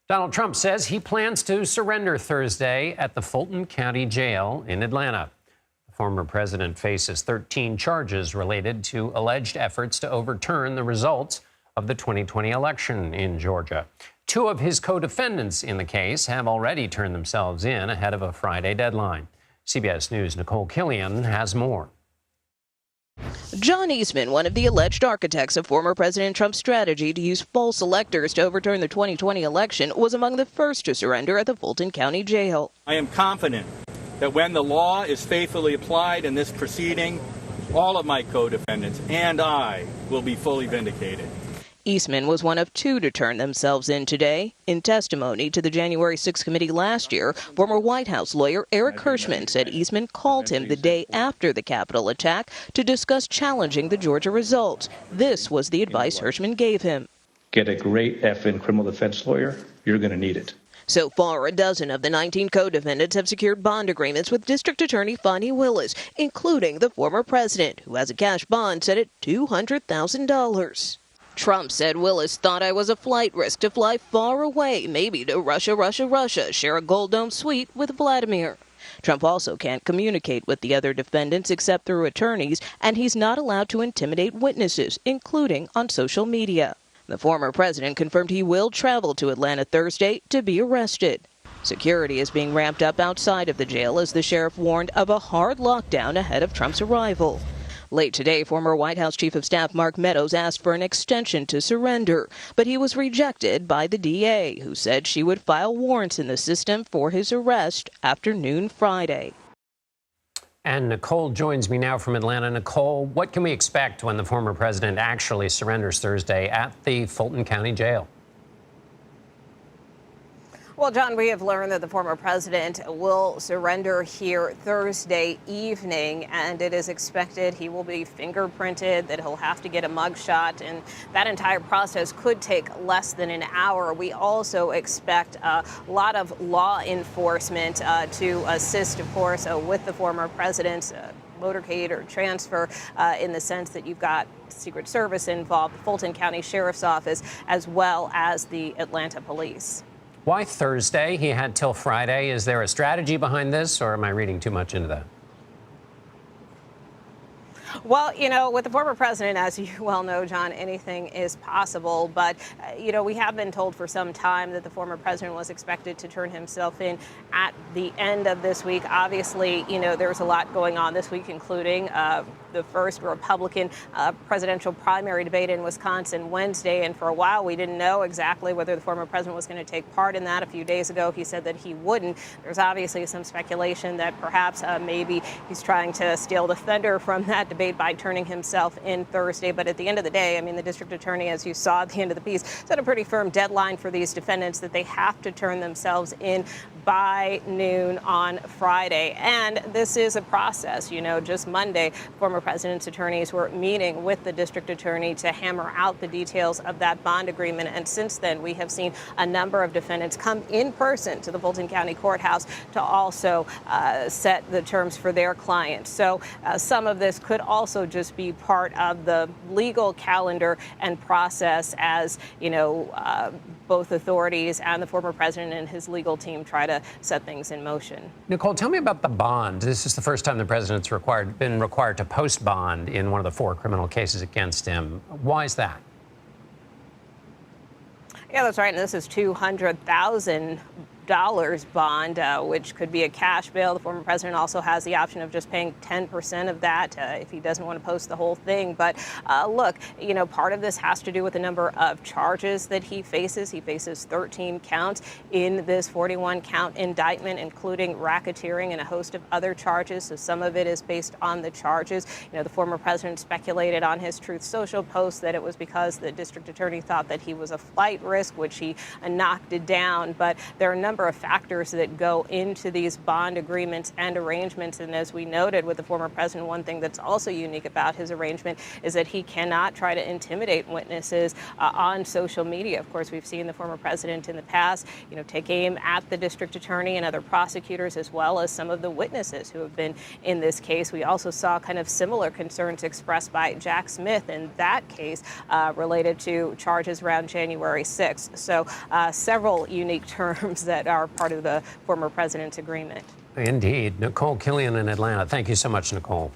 Donald Trump says he plans to surrender Thursday at the Fulton County Jail in Atlanta. The former president faces 13 charges related to alleged efforts to overturn the results of the 2020 election in Georgia. Two of his co-defendants in the case have already turned themselves in ahead of a Friday deadline. CBS News' Nicole Killian has more. John Eastman, one of the alleged architects of former President Trump's strategy to use false electors to overturn the 2020 election, was among the first to surrender at the Fulton County Jail. I am confident that when the law is faithfully applied in this proceeding, all of my co-defendants and I will be fully vindicated. Eastman was one of two to turn themselves in today. In testimony to the January 6 committee last year, former White House lawyer Eric Hirschman said Eastman called him the day after the Capitol attack to discuss challenging the Georgia results. This was the advice Hirschman gave him. Get a great effing criminal defense lawyer. You're going to need it. So far, a dozen of the 19 co-defendants have secured bond agreements with District Attorney Fani Willis, including the former president, who has a cash bond set at $200,000. Trump said Willis thought I was a flight risk to fly far away, maybe to Russia, share a Gold Dome suite with Vladimir. Trump also can't communicate with the other defendants except through attorneys, and he's not allowed to intimidate witnesses, including on social media. The former president confirmed he will travel to Atlanta Thursday to be arrested. Security is being ramped up outside of the jail as the sheriff warned of a hard lockdown ahead of Trump's arrival. Late today, former White House Chief of Staff Mark Meadows asked for an extension to surrender, but he was rejected by the DA, who said she would file warrants in the system for his arrest after noon Friday. And Nicole joins me now from Atlanta. Nicole, what can we expect when the former president actually surrenders Thursday at the Fulton County Jail? Well, John, we have learned that the former president will surrender here Thursday evening, and it is expected he will be fingerprinted, that he'll have to get a mugshot, and that entire process could take less than an hour. We also expect a lot of law enforcement to assist, of course, with the former president's motorcade or transfer in the sense that you've got Secret Service involved, the Fulton County Sheriff's Office, as well as the Atlanta Police. Why Thursday? He had till Friday. Is there a strategy behind this, or am I reading too much into that? Well, you know, with the former president, as you well know, John, anything is possible. But, you know, we have been told for some time that the former president was expected to turn himself in at the end of this week. Obviously, you know, there's a lot going on this week, including the first Republican presidential primary debate in Wisconsin Wednesday. And for a while, we didn't know exactly whether the former president was going to take part in that. A few days ago, he said that he wouldn't. There's obviously some speculation that perhaps maybe he's trying to steal the thunder from that debate by turning himself in Thursday. But at the end of the day, I mean, the district attorney, as you saw at the end of the piece, set a pretty firm deadline for these defendants that they have to turn themselves in by noon on Friday. And this is a process. You know, just Monday, former president's attorneys were meeting with the district attorney to hammer out the details of that bond agreement. And since then, we have seen a number of defendants come in person to the Fulton County Courthouse to also set the terms for their clients. So some of this could also just be part of the legal calendar and process as, you know, both authorities and the former president and his legal team try to set things in motion. Nicole, tell me about the bond. This is the first time the president's been required to post bond in one of the 4 criminal cases against him. Why is that? Yeah, that's right. And this is $200,000 bond, which could be a cash bail. The former president also has the option of just paying 10% of that if he doesn't want to post the whole thing. But look, you know, part of this has to do with the number of charges that he faces. He faces 13 counts in this 41-count indictment, including racketeering and a host of other charges. So some of it is based on the charges. You know, the former president speculated on his Truth Social post that it was because the district attorney thought that he was a flight risk, which he knocked it down. But there are a number number of factors that go into these bond agreements and arrangements. And as we noted with the former president, one thing that's also unique about his arrangement is that he cannot try to intimidate witnesses on social media. Of course, we've seen the former president in the past, take aim at the district attorney and other prosecutors, as well as some of the witnesses who have been in this case. We also saw kind of similar concerns expressed by Jack Smith in that case related to charges around January 6th. So several unique terms that are part of the former president's agreement. Indeed. Nicole Killian in Atlanta. Thank you so much, Nicole.